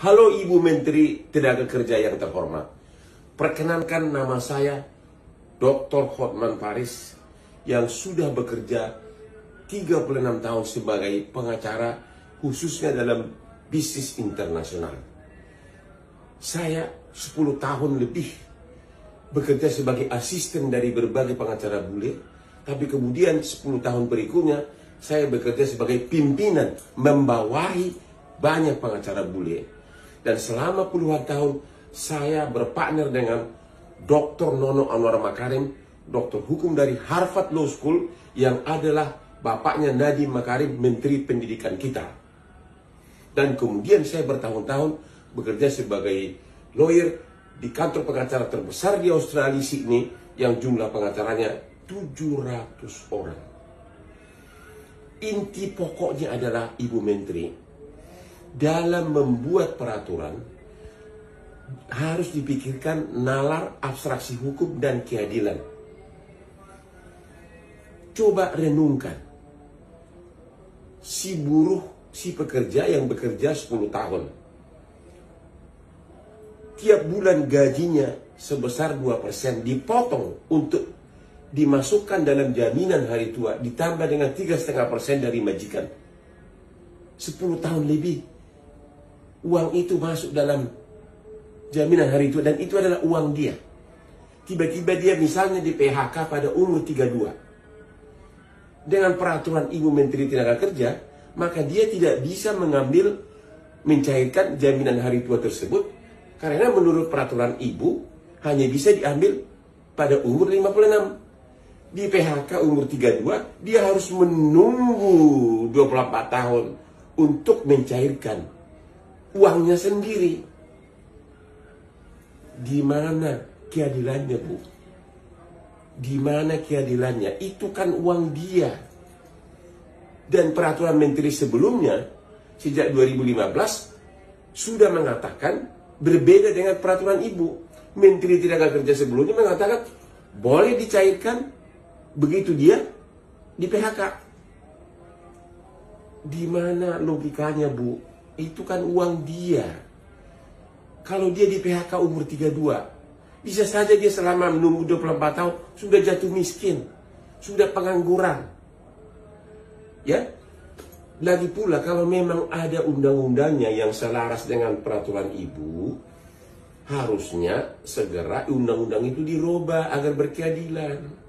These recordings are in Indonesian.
Halo Ibu Menteri Tenaga Kerja yang terhormat. Perkenankan nama saya Dr. Hotman Paris yang sudah bekerja 36 tahun sebagai pengacara khususnya dalam bisnis internasional. Saya 10 tahun lebih bekerja sebagai asisten dari berbagai pengacara bule, tapi kemudian 10 tahun berikutnya saya bekerja sebagai pimpinan membawahi banyak pengacara bule. Dan selama puluhan tahun saya berpartner dengan Dr. Nono Anwar Makarim, doktor hukum dari Harvard Law School yang adalah bapaknya Nadiem Makarim, Menteri Pendidikan kita. Dan kemudian saya bertahun-tahun bekerja sebagai lawyer di kantor pengacara terbesar di Australia, Sydney, yang jumlah pengacaranya 700 orang. Inti pokoknya adalah, Ibu Menteri, dalam membuat peraturan harus dipikirkan nalar abstraksi hukum dan keadilan. Coba renungkan, si buruh, si pekerja yang bekerja 10 tahun, tiap bulan gajinya sebesar 2% dipotong untuk dimasukkan dalam jaminan hari tua, ditambah dengan 3,5% dari majikan. 10 tahun lebih uang itu masuk dalam jaminan hari tua, dan itu adalah uang dia. Tiba-tiba dia misalnya di PHK pada umur 32. Dengan peraturan Ibu Menteri Tenaga Kerja, maka dia tidak bisa mencairkan jaminan hari tua tersebut, karena menurut peraturan Ibu hanya bisa diambil pada umur 56. Di PHK umur 32, dia harus menunggu 24 tahun untuk mencairkan uangnya sendiri. Di mana keadilannya, Bu? Di mana keadilannya? Itu kan uang dia. Dan peraturan menteri sebelumnya, sejak 2015, sudah mengatakan berbeda dengan peraturan Ibu. Menteri Tenaga Kerja sebelumnya mengatakan boleh dicairkan begitu dia di PHK. Di mana logikanya, Bu? Itu kan uang dia. Kalau dia di PHK umur 32, bisa saja dia selama menunggu 24 tahun sudah jatuh miskin, sudah pengangguran. Ya. Lagi pula kalau memang ada undang-undangnya yang selaras dengan peraturan Ibu, harusnya segera undang-undang itu dirubah agar berkeadilan.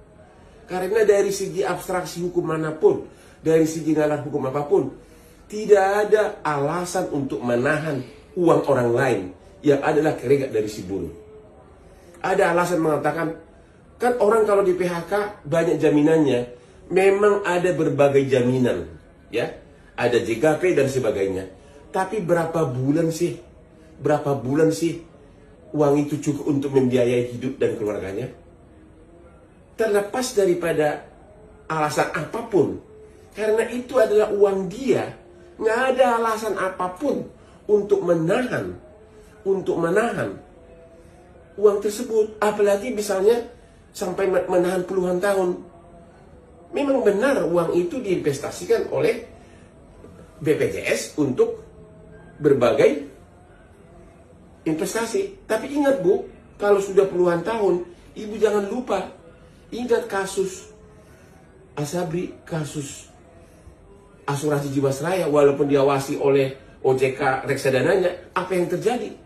Karena dari segi abstraksi hukum manapun, dari segi nalar hukum apapun, tidak ada alasan untuk menahan uang orang lain yang adalah keringat dari si buruh. Ada alasan mengatakan, kan orang kalau di PHK banyak jaminannya. Memang ada berbagai jaminan, ya, ada JKP dan sebagainya. Tapi berapa bulan sih uang itu cukup untuk membiayai hidup dan keluarganya? Terlepas daripada alasan apapun, karena itu adalah uang dia. Nggak ada alasan apapun untuk menahan uang tersebut. Apalagi misalnya sampai menahan puluhan tahun. Memang benar uang itu diinvestasikan oleh BPJS untuk berbagai investasi. Tapi ingat, Bu, kalau sudah puluhan tahun, Ibu jangan lupa. Ingat kasus Asabri, kasus asuransi Jiwasraya, walaupun diawasi oleh OJK reksadananya, apa yang terjadi?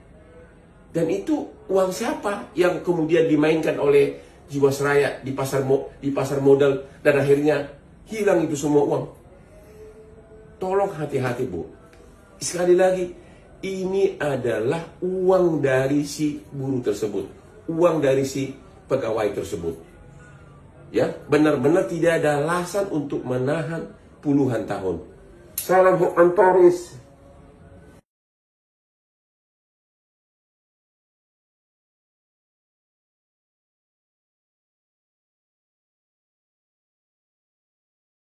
Dan itu uang siapa yang kemudian dimainkan oleh Jiwasraya di pasar modal, dan akhirnya hilang itu semua uang. Tolong hati-hati, Bu. Sekali lagi, ini adalah uang dari si buruh tersebut, uang dari si pegawai tersebut. Ya, benar-benar tidak ada alasan untuk menahan puluhan tahun. Salam Hotman Paris.